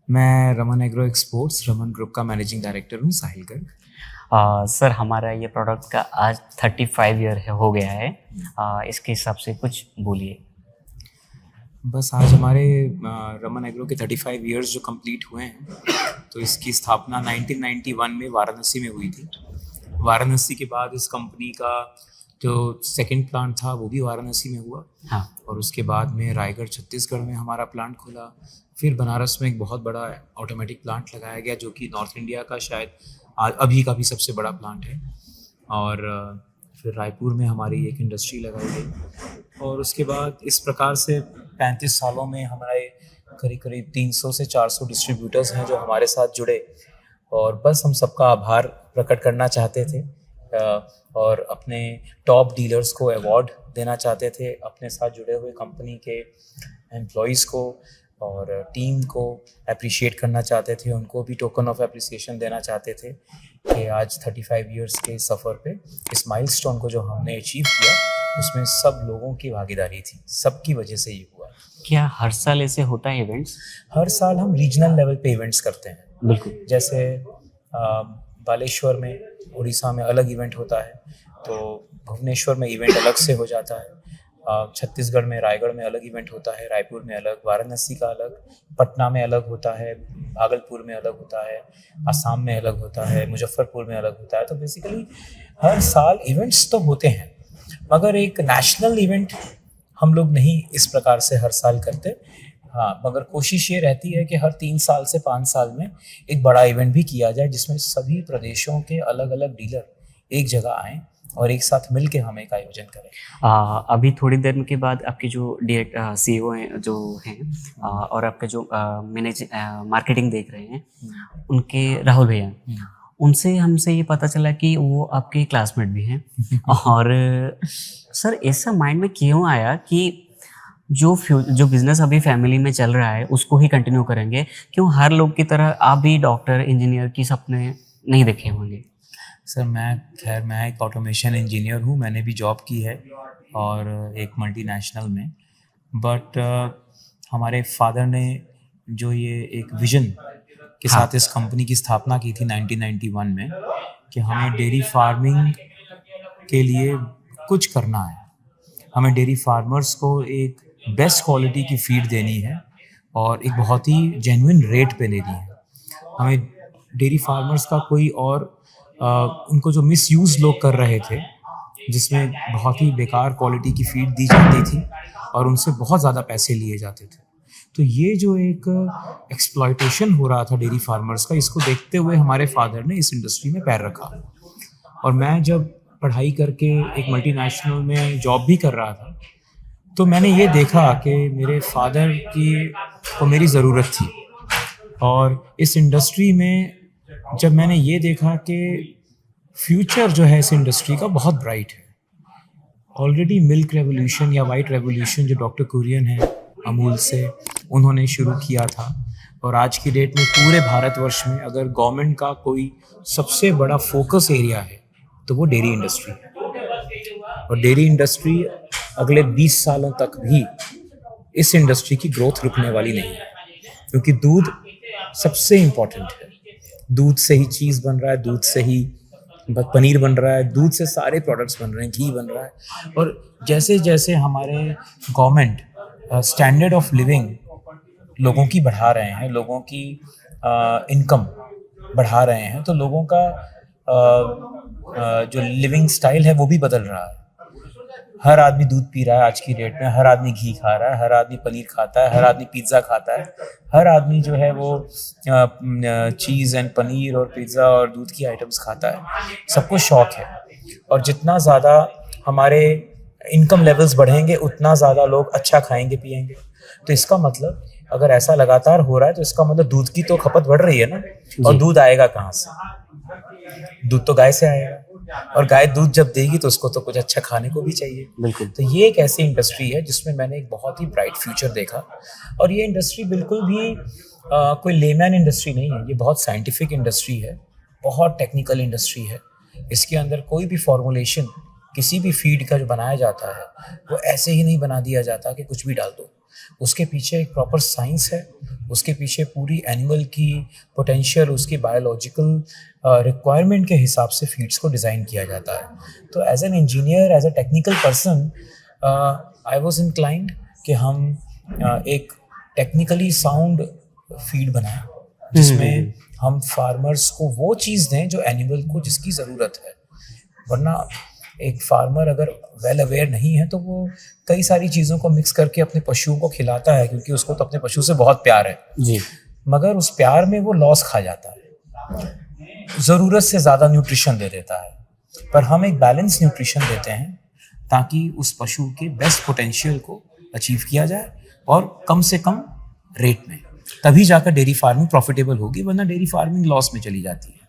मैं Raman agro exports Raman group का managing director हूँ, साहिल गर्ग। सर हमारा ये प्रोडक्ट का आज 35 ईयर हो गया है। इसके हिसाब से कुछ बोलिए। बस आज हमारे रमन एग्रो के 35 इयर्स जो कंप्लीट हुए हैं, तो इसकी स्थापना 1991 में वाराणसी में हुई थी। वाराणसी के बाद इस कंपनी का जो सेकंड प्लांट था वो भी वाराणसी में हुआ। हाँ। और उसके बाद में रायगढ़ छत्तीसगढ़ में हमारा प्लांट खुला। फिर बनारस में एक बहुत बड़ा ऑटोमेटिक प्लांट लगाया गया जो कि नॉर्थ इंडिया का शायद अभी का भी सबसे बड़ा प्लांट है। और फिर रायपुर में हमारी एक इंडस्ट्री लगाई गई। और उसके बाद इस प्रकार से 35 सालों में हमारे करीब करीब 300 से 400 डिस्ट्रीब्यूटर्स हैं जो हमारे साथ जुड़े। और बस हम सबका आभार प्रकट करना चाहते थे और अपने टॉप डीलर्स को अवार्ड देना चाहते थे, अपने साथ जुड़े हुए कंपनी के एम्प्लॉयज़ को और टीम को अप्रिशिएट करना चाहते थे, उनको भी टोकन ऑफ अप्रिसिएशन देना चाहते थे कि आज 35 इयर्स के सफ़र पे इस माइलस्टोन को जो हमने अचीव किया उसमें सब लोगों की भागीदारी थी, सबकी वजह से ये हुआ। क्या हर साल ऐसे होता है इवेंट्स? हर साल हम रीजनल लेवल पे इवेंट्स करते हैं। बिल्कुल। जैसे बालेश्वर में, उड़ीसा में अलग इवेंट होता है, तो भुवनेश्वर में इवेंट अलग से हो जाता है। छत्तीसगढ़ में रायगढ़ में अलग इवेंट होता है, रायपुर में अलग, वाराणसी का अलग, पटना में अलग होता है, भागलपुर में अलग होता है, आसाम में अलग होता है, मुजफ्फरपुर में अलग होता है। तो बेसिकली हर साल इवेंट्स तो होते हैं, मगर एक नेशनल इवेंट हम लोग नहीं इस प्रकार से हर साल करते। हाँ, मगर कोशिश ये रहती है कि हर 3 साल से 5 साल में एक बड़ा इवेंट भी किया जाए जिसमें सभी प्रदेशों के अलग अलग डीलर एक जगह आएँ और एक साथ मिल के हम एक आयोजन करें। अभी थोड़ी देर के बाद आपके जो डायरेक्ट CEO हैं जो हैं और आपके जो मार्केटिंग देख रहे हैं उनके राहुल भैया, उनसे हमसे ये पता चला कि वो आपके क्लासमेट भी हैं। और सर ऐसा माइंड में क्यों आया कि जो बिजनेस अभी फैमिली में चल रहा है उसको ही कंटिन्यू करेंगे? क्यों हर लोग की तरह आप भी डॉक्टर इंजीनियर की सपने नहीं देखे होंगे? सर मैं एक ऑटोमेशन इंजीनियर हूँ, मैंने भी जॉब की है और एक मल्टीनेशनल में। बट हमारे फादर ने जो ये एक विजन के साथ इस कंपनी की स्थापना की थी 1991 में कि हमें डेयरी फार्मिंग के लिए कुछ करना है, हमें डेयरी फार्मर्स को एक बेस्ट क्वालिटी की फीड देनी है और एक बहुत ही जेन्युइन रेट पे देनी है। हमें डेयरी फार्मर्स का कोई और उनको जो मिसयूज़ लोग कर रहे थे, जिसमें बहुत ही बेकार क्वालिटी की फीड दी जाती थी और उनसे बहुत ज़्यादा पैसे लिए जाते थे। तो ये जो एक एक्सप्लॉयटेशन हो रहा था डेयरी फार्मर्स का, इसको देखते हुए हमारे फादर ने इस इंडस्ट्री में पैर रखा। और मैं जब पढ़ाई करके एक मल्टीनेशनल में जॉब भी कर रहा था, तो मैंने ये देखा कि मेरे फादर की को मेरी ज़रूरत थी। और इस इंडस्ट्री में जब मैंने ये देखा कि फ्यूचर जो है इस इंडस्ट्री का बहुत ब्राइट है। ऑलरेडी मिल्क रेवोल्यूशन या वाइट रेवोल्यूशन जो डॉक्टर कुरियन है अमूल से, उन्होंने शुरू किया था। और आज की डेट में पूरे भारतवर्ष में अगर गवर्नमेंट का कोई सबसे बड़ा फोकस एरिया है तो वो डेयरी इंडस्ट्री है। और डेयरी इंडस्ट्री अगले 20 सालों तक भी इस इंडस्ट्री की ग्रोथ रुकने वाली नहीं है, क्योंकि दूध सबसे इम्पोर्टेंट है। दूध से ही चीज़ बन रहा है, दूध से ही पनीर बन रहा है, दूध से सारे प्रोडक्ट्स बन रहे हैं, घी बन रहा है। और जैसे जैसे हमारे गवर्नमेंट स्टैंडर्ड ऑफ लिविंग लोगों की बढ़ा रहे हैं, लोगों की इनकम बढ़ा रहे हैं, तो लोगों का जो लिविंग स्टाइल है वो भी बदल रहा है। हर आदमी दूध पी रहा है आज की डेट में, हर आदमी घी खा रहा है, हर आदमी पनीर खाता है, हर आदमी पिज़्ज़ा खाता है, हर आदमी जो है वो चीज़ एंड पनीर और पिज़्ज़ा और दूध की आइटम्स खाता है। सबको शौक है। और जितना ज़्यादा हमारे इनकम लेवल्स बढ़ेंगे उतना ज़्यादा लोग अच्छा खाएंगे पिएंगे। तो इसका मतलब अगर ऐसा लगातार हो रहा है तो इसका मतलब दूध की तो खपत बढ़ रही है ना। और दूध आएगा कहाँ से? दूध तो गाय से आएगा, और गाय दूध जब देगी तो उसको तो कुछ अच्छा खाने को भी चाहिए। बिल्कुल। तो ये एक ऐसी इंडस्ट्री है जिसमें मैंने एक बहुत ही ब्राइट फ्यूचर देखा। और ये इंडस्ट्री बिल्कुल भी कोई लेमैन इंडस्ट्री नहीं है, ये बहुत साइंटिफिक इंडस्ट्री है, बहुत टेक्निकल इंडस्ट्री है। इसके अंदर कोई भी फॉर्मुलेशन किसी भी फीड का जो बनाया जाता है वो ऐसे ही नहीं बना दिया जाता कि कुछ भी डाल दो। उसके पीछे एक प्रॉपर साइंस है, उसके पीछे पूरी एनिमल की पोटेंशियल, उसकी बायोलॉजिकल रिक्वायरमेंट के हिसाब से फीड्स को डिज़ाइन किया जाता है। तो as an engineer, as a technical person, I was inclined कि हम एक टेक्निकली साउंड फीड बनाएं, जिसमें हम फार्मर्स को वो चीज़ दें जो एनिमल को जिसकी ज़रूरत है। वरना एक फार्मर अगर वेल अवेयर नहीं है तो वो कई सारी चीज़ों को मिक्स करके अपने पशुओं को खिलाता है, क्योंकि उसको तो अपने पशु से बहुत प्यार है जी। मगर उस प्यार में वो लॉस खा जाता है, ज़रूरत से ज़्यादा न्यूट्रिशन दे देता है। पर हम एक बैलेंस न्यूट्रिशन देते हैं ताकि उस पशु के बेस्ट पोटेंशियल को अचीव किया जाए और कम से कम रेट में, तभी जाकर डेयरी फार्मिंग प्रॉफिटेबल होगी, वरना डेयरी फार्मिंग लॉस में चली जाती है।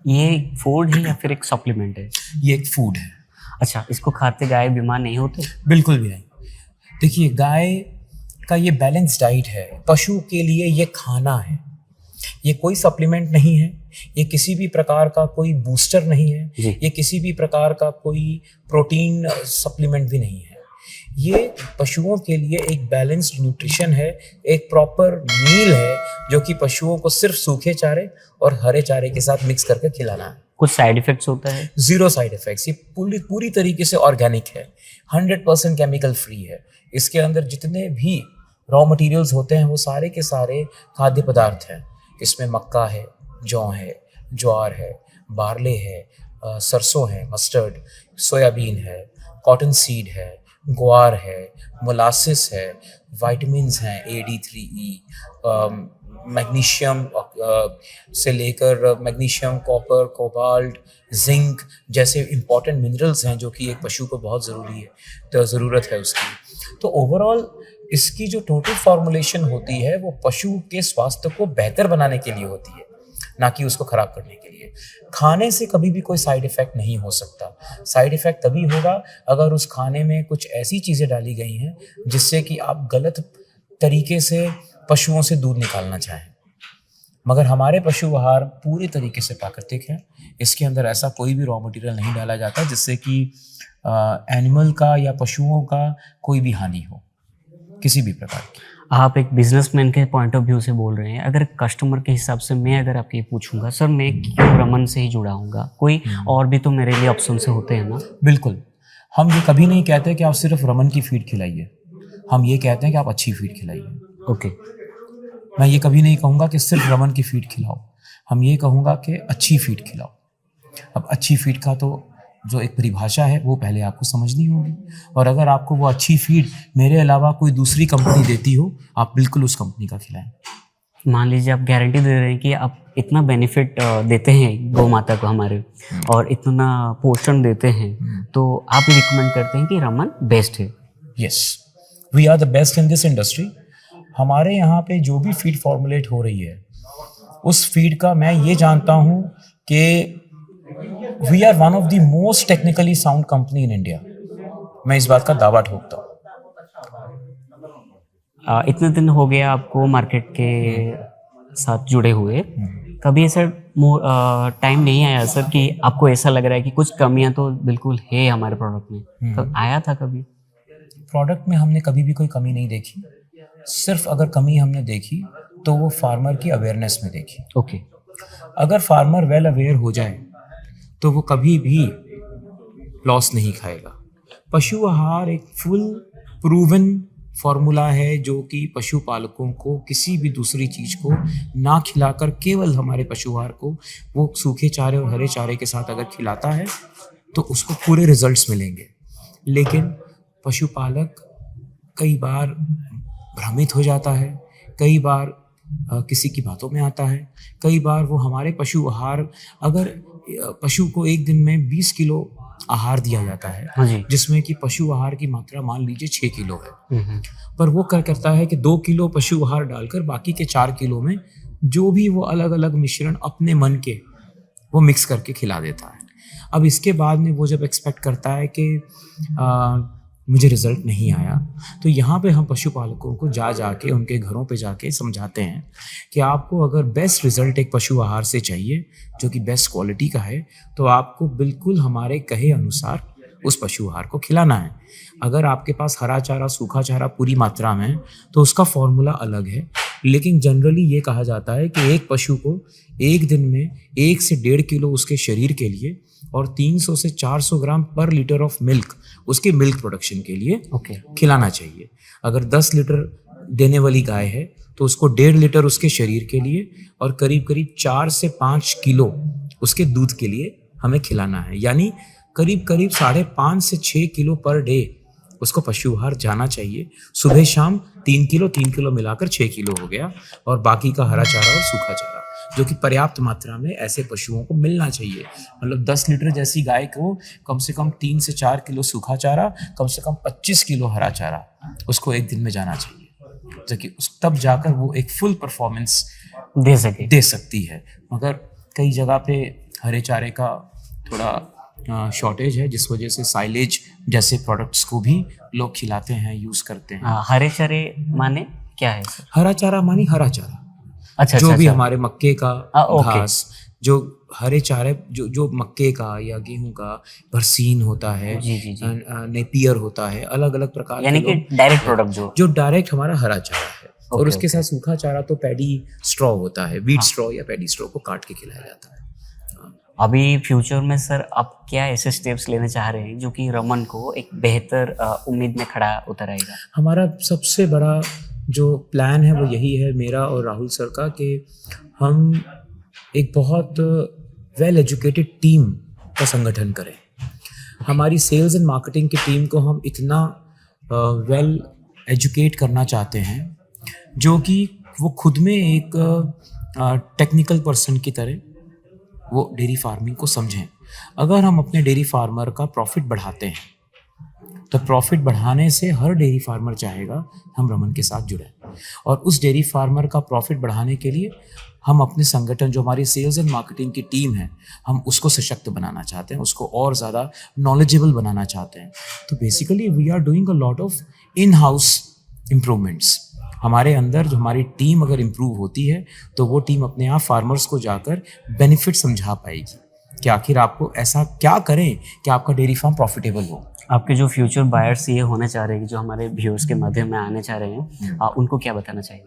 ये फूड है या फिर एक सप्लीमेंट है? ये एक फूड है। अच्छा, इसको खाते गाय बीमार नहीं होते? बिल्कुल भी नहीं। देखिए, गाय का ये बैलेंस डाइट है, पशु के लिए ये खाना है, ये कोई सप्लीमेंट नहीं है, ये किसी भी प्रकार का कोई बूस्टर नहीं है, ये किसी भी प्रकार का कोई प्रोटीन सप्लीमेंट भी नहीं है। ये पशुओं के लिए एक बैलेंस्ड न्यूट्रिशन है, एक प्रॉपर मील है जो कि पशुओं को सिर्फ सूखे चारे और हरे चारे के साथ मिक्स करके खिलाना है। कुछ साइड इफेक्ट्स होता है? Zero side effects. ये पूरी तरीके से ऑर्गेनिक है, 100% केमिकल फ्री है। इसके अंदर जितने भी रॉ मटेरियल्स होते हैं वो सारे के सारे खाद्य पदार्थ हैं। इसमें मक्का है, जौ है, ज्वार है, बार्ले है, सरसों है, मस्टर्ड, सोयाबीन है, कॉटन सीड है, ग्वार है, मोलासिस है, विटामिन्स हैं AD3E, मैग्नीशियम से लेकर मैग्नीशियम, कॉपर, कोबाल्ट, जिंक जैसे इम्पॉर्टेंट मिनरल्स हैं जो कि एक पशु को बहुत ज़रूरी है, तो ज़रूरत है उसकी। तो ओवरऑल इसकी जो टोटल फॉर्मुलेशन होती है वो पशु के स्वास्थ्य को बेहतर बनाने के लिए होती है, ना कि उसको ख़राब करने के लिए। खाने से कभी भी कोई साइड इफ़ेक्ट नहीं हो सकता। साइड इफ़ेक्ट तभी होगा अगर उस खाने में कुछ ऐसी चीज़ें डाली गई हैं जिससे कि आप गलत तरीके से पशुओं से दूध निकालना चाहें। मगर हमारे पशु आहार पूरी तरीके से प्राकृतिक है, इसके अंदर ऐसा कोई भी रॉ मटेरियल नहीं डाला जाता जिससे कि एनिमल का या पशुओं का कोई भी हानि हो किसी भी प्रकार की। आप एक बिजनेसमैन के पॉइंट ऑफ व्यू से बोल रहे हैं, अगर कस्टमर के हिसाब से मैं अगर आपके पूछूंगा, सर मैं क्यों रमन से ही जुड़ा हूँगा, कोई और भी तो मेरे लिए ऑप्शन से होते हैं ना? बिल्कुल। हम ये कभी नहीं कहते कि आप सिर्फ रमन की फीड खिलाइए, हम ये कहते हैं कि आप अच्छी फीड खिलाइए। ओके। मैं ये कभी नहीं कहूँगा कि सिर्फ रमन की फीड खिलाओ, हम ये कहूँगा कि अच्छी फीड खिलाओ। अब अच्छी फीड का तो जो एक परिभाषा है वो पहले आपको समझनी होगी, और अगर आपको वो अच्छी फीड मेरे अलावा कोई दूसरी कंपनी देती हो, आप बिल्कुल उस कंपनी का खिलाएं। मान लीजिए आप गारंटी दे रहे हैं कि आप इतना बेनिफिट देते हैं गौ माता को हमारे, और इतना पोषण देते हैं, तो आप ही रिकमेंड करते हैं कि रमन बेस्ट है? Yes, we are the best in this industry. हमारे यहाँ पे जो भी फीड फॉर्मुलेट हो रही है उस फीड का मैं ये जानता हूँ कि we are one of the most technically sound company in India. मैं इस बात का दावा ठोकता हूँ। इतने दिन हो गया आपको मार्केट के साथ जुड़े हुए, कभी ऐसा टाइम नहीं आया सर कि आपको ऐसा लग रहा है कि कुछ कमियां तो बिल्कुल है हमारे प्रोडक्ट में? कब आया था कभी? प्रोडक्ट में हमने कभी भी कोई कमी नहीं देखी। सिर्फ अगर कमी हमने देखी तो वो फार्मर की अवेयरनेस में देखी। ओके। अगर फार्मर वेल अवेयर हो जाए तो वो कभी भी लॉस नहीं खाएगा। पशु आहार एक फुल प्रूवन फॉर्मूला है जो कि पशुपालकों को किसी भी दूसरी चीज़ को ना खिलाकर केवल हमारे पशु आहार को वो सूखे चारे और हरे चारे के साथ अगर खिलाता है तो उसको पूरे रिजल्ट्स मिलेंगे। लेकिन पशुपालक कई बार भ्रमित हो जाता है, कई बार किसी की बातों में आता है, कई बार वो हमारे पशु आहार, अगर पशु को एक दिन में 20 किलो आहार दिया जाता है जिसमें कि पशु आहार की मात्रा मान लीजिए 6 किलो है, पर वो क्या करता है कि 2 किलो पशु आहार डालकर बाकी के 4 किलो में जो भी वो अलग अलग मिश्रण अपने मन के वो मिक्स करके खिला देता है। अब इसके बाद में वो जब एक्सपेक्ट करता है कि मुझे रिजल्ट नहीं आया, तो यहाँ पे हम पशुपालकों को जाके उनके घरों पे जाके समझाते हैं कि आपको अगर बेस्ट रिजल्ट एक पशु आहार से चाहिए जो कि बेस्ट क्वालिटी का है, तो आपको बिल्कुल हमारे कहे अनुसार उस पशु आहार को खिलाना है। अगर आपके पास हरा चारा, सूखा चारा पूरी मात्रा में है तो उसका फॉर्मूला अलग है, लेकिन जनरली ये कहा जाता है कि एक पशु को एक दिन में 1 से 1.5 किलो उसके शरीर के लिए और 300 से 400 ग्राम पर लीटर ऑफ मिल्क उसके मिल्क प्रोडक्शन के लिए खिलाना चाहिए। अगर 10 लीटर देने वाली गाय है तो उसको 1.5 लीटर उसके शरीर के लिए और करीब करीब 4 से 5 किलो उसके दूध के लिए हमें खिलाना है। यानी करीब करीब 5.5 से 6 किलो पर डे उसको पशु आहार जाना चाहिए। सुबह शाम 3 किलो मिलाकर 6 किलो हो गया, और बाकी का हरा चारा और सूखा चारा जो कि पर्याप्त मात्रा में ऐसे पशुओं को मिलना चाहिए। मतलब 10 लीटर जैसी गाय को कम से कम 3 से 4 किलो सूखा चारा, कम से कम 25 किलो हरा चारा उसको एक दिन में जाना चाहिए, ताकि तब जाकर वो एक फुल परफॉर्मेंस दे सकती है। मगर कई जगह पे हरे चारे का थोड़ा शॉर्टेज है, जिस वजह से साइलेज जैसे प्रोडक्ट्स को भी लोग खिलाते हैं, यूज करते हैं। हरे चारे माने क्या है सर? हरा चारा मानी हरा चारा, अच्छा, जो भी अच्छा। हमारे मक्के का ओके। घास, जो हरे चारे जो मक्के का या गेहूं का बरसीन होता है, जी जी जी। नेपियर होता है, अलग अलग प्रकार यानी कि डायरेक्ट प्रोडक्ट जो डायरेक्ट हमारा हरा चारा है। और ओके, उसके साथ ओके। सूखा चारा तो पैडी स्ट्रॉ होता है, व्हीट स्ट्रॉ या पैडी स्ट्रॉ को काट के खिलाया जाता है। अभी फ्यूचर में सर आप क्या ऐसे स्टेप्स लेने चाह रहे हैं जो कि रमन को एक बेहतर उम्मीद में खड़ा उतराएगा? हमारा सबसे बड़ा जो प्लान है वो यही है, मेरा और राहुल सर का, कि हम एक बहुत वेल एजुकेटेड टीम का संगठन करें। हमारी सेल्स एंड मार्केटिंग की टीम को हम इतना वेल एजुकेट करना चाहते हैं जो कि वो खुद में एक टेक्निकल पर्सन की तरह वो डेयरी फार्मिंग को समझें। अगर हम अपने डेयरी फार्मर का प्रॉफिट बढ़ाते हैं तो प्रॉफिट बढ़ाने से हर डेयरी फार्मर चाहेगा हम रमन के साथ जुड़ें, और उस डेयरी फार्मर का प्रॉफिट बढ़ाने के लिए हम अपने संगठन, जो हमारी सेल्स एंड मार्केटिंग की टीम है, हम उसको सशक्त बनाना चाहते हैं, उसको और ज़्यादा नॉलेजेबल बनाना चाहते हैं। तो basically we are doing a lot of in house improvements. हमारे अंदर जो हमारी टीम अगर इम्प्रूव होती है तो वो टीम अपने आप फार्मर्स को जाकर बेनिफिट समझा पाएगी कि आखिर आपको ऐसा क्या करें कि आपका डेयरी फार्म प्रॉफिटेबल हो। आपके जो फ्यूचर बायर्स ये होने चाह रहे हैं, जो हमारे व्यूअर्स के माध्यम में आने चाह रहे हैं, उनको क्या बताना चाहिए?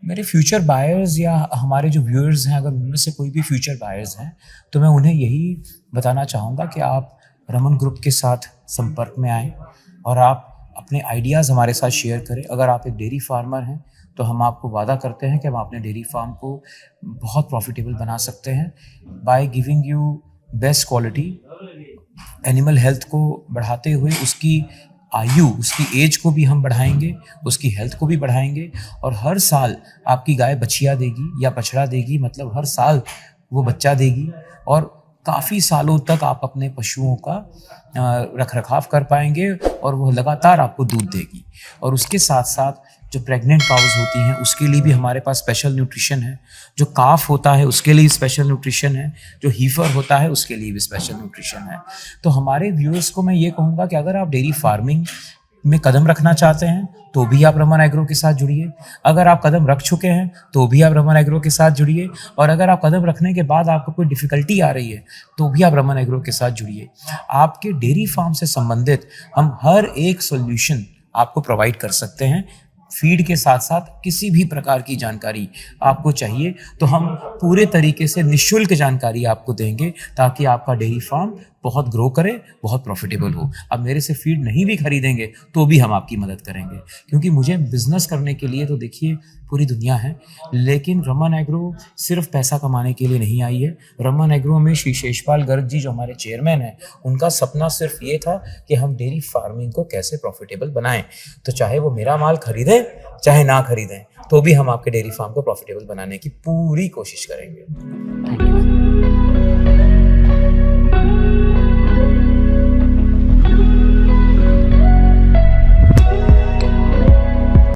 मेरे फ्यूचर बायर्स या हमारे जो व्यूअर्स हैं, अगर उनमें से कोई भी फ्यूचर बायर्स हैं तो मैं उन्हें यही बताना चाहूँगा कि आप रमन ग्रुप के साथ संपर्क में आएँ और आप अपने आइडियाज़ हमारे साथ शेयर करें। अगर आप एक डेयरी फार्मर हैं तो हम आपको वादा करते हैं कि हम अपने डेयरी फार्म को बहुत प्रॉफिटेबल बना सकते हैं by giving you best quality. Animal health को बढ़ाते हुए उसकी आयु, उसकी एज को भी हम बढ़ाएंगे, उसकी हेल्थ को भी बढ़ाएंगे, और हर साल आपकी गाय बछिया देगी या बछड़ा देगी, मतलब हर साल वो बच्चा देगी, और काफ़ी सालों तक आप अपने पशुओं का रख रखाव कर पाएंगे और वो लगातार आपको दूध देगी। और उसके साथ साथ जो प्रेग्नेंट काउज होती हैं उसके लिए भी हमारे पास स्पेशल न्यूट्रिशन है, जो काफ होता है उसके लिए स्पेशल न्यूट्रिशन है, जो हीफर होता है उसके लिए भी स्पेशल न्यूट्रिशन है। तो हमारे व्यूअर्स को मैं ये कहूँगा कि अगर आप डेयरी फार्मिंग में कदम रखना चाहते हैं तो भी आप रमन एग्रो के साथ जुड़िए। अगर आप कदम रख चुके हैं तो भी आप रमन एग्रो के साथ जुड़िए, और अगर आप कदम रखने के बाद आपको कोई डिफ़िकल्टी आ रही है तो भी आप रमन एग्रो के साथ जुड़िए। आपके डेयरी फार्म से संबंधित हम हर एक सॉल्यूशन आपको प्रोवाइड कर सकते हैं। फीड के साथ साथ किसी भी प्रकार की जानकारी आपको चाहिए तो हम पूरे तरीके से निःशुल्क जानकारी आपको देंगे, ताकि आपका डेयरी फार्म बहुत ग्रो करे, बहुत प्रॉफिटेबल हो। अब मेरे से फीड नहीं भी खरीदेंगे तो भी हम आपकी मदद करेंगे, क्योंकि मुझे बिजनेस करने के लिए तो देखिए पूरी दुनिया है, लेकिन रमन एग्रो सिर्फ पैसा कमाने के लिए नहीं आई है। रमन एग्रो में श्री शेषपाल गर्ग जी जो हमारे चेयरमैन हैं, उनका सपना सिर्फ ये था कि हम डेयरी फार्मिंग को कैसे प्रॉफिटेबल बनाएं। तो चाहे वो मेरा माल खरीदें चाहे ना खरीदें, तो भी हम आपके डेयरी फार्म को प्रॉफिटेबल बनाने की पूरी कोशिश करेंगे। Thank you.